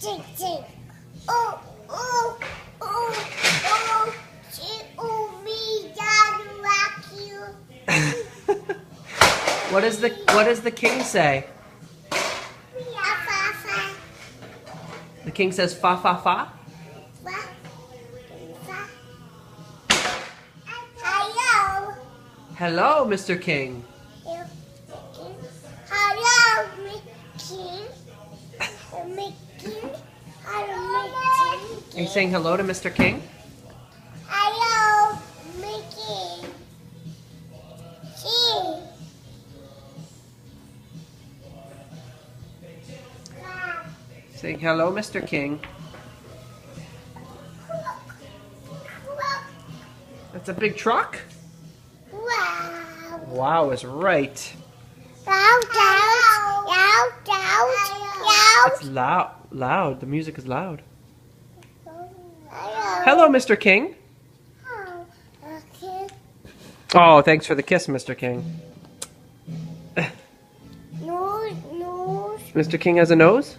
Ching, ching. Oh, oh, oh, oh. She, oh, me, Dad, rock you. What does the king say? Fa, fa, fa. The king says fa fa fa. Fa, fa. Hello. Hello, Mr. King. Hello, Mickey. Mickey. Hello, Mickey. Are you saying hello to Mr. King? Hello, Mickey. She. Saying hello, Mr. King. That's a big truck? Wow. Wow is right. Loud, loud, loud, loud, It's loud. Loud. The music is loud. loud. Hello, Mr. King. Oh, okay. Oh, thanks for the kiss, Mr. King. Nose, nose. Mr. King has a nose?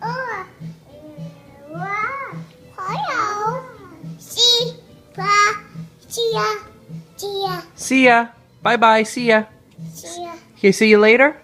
Oh. Wow. Hello. See, pa, see ya, see ya, See ya. Bye-bye. See ya. see ya. Okay, see you later?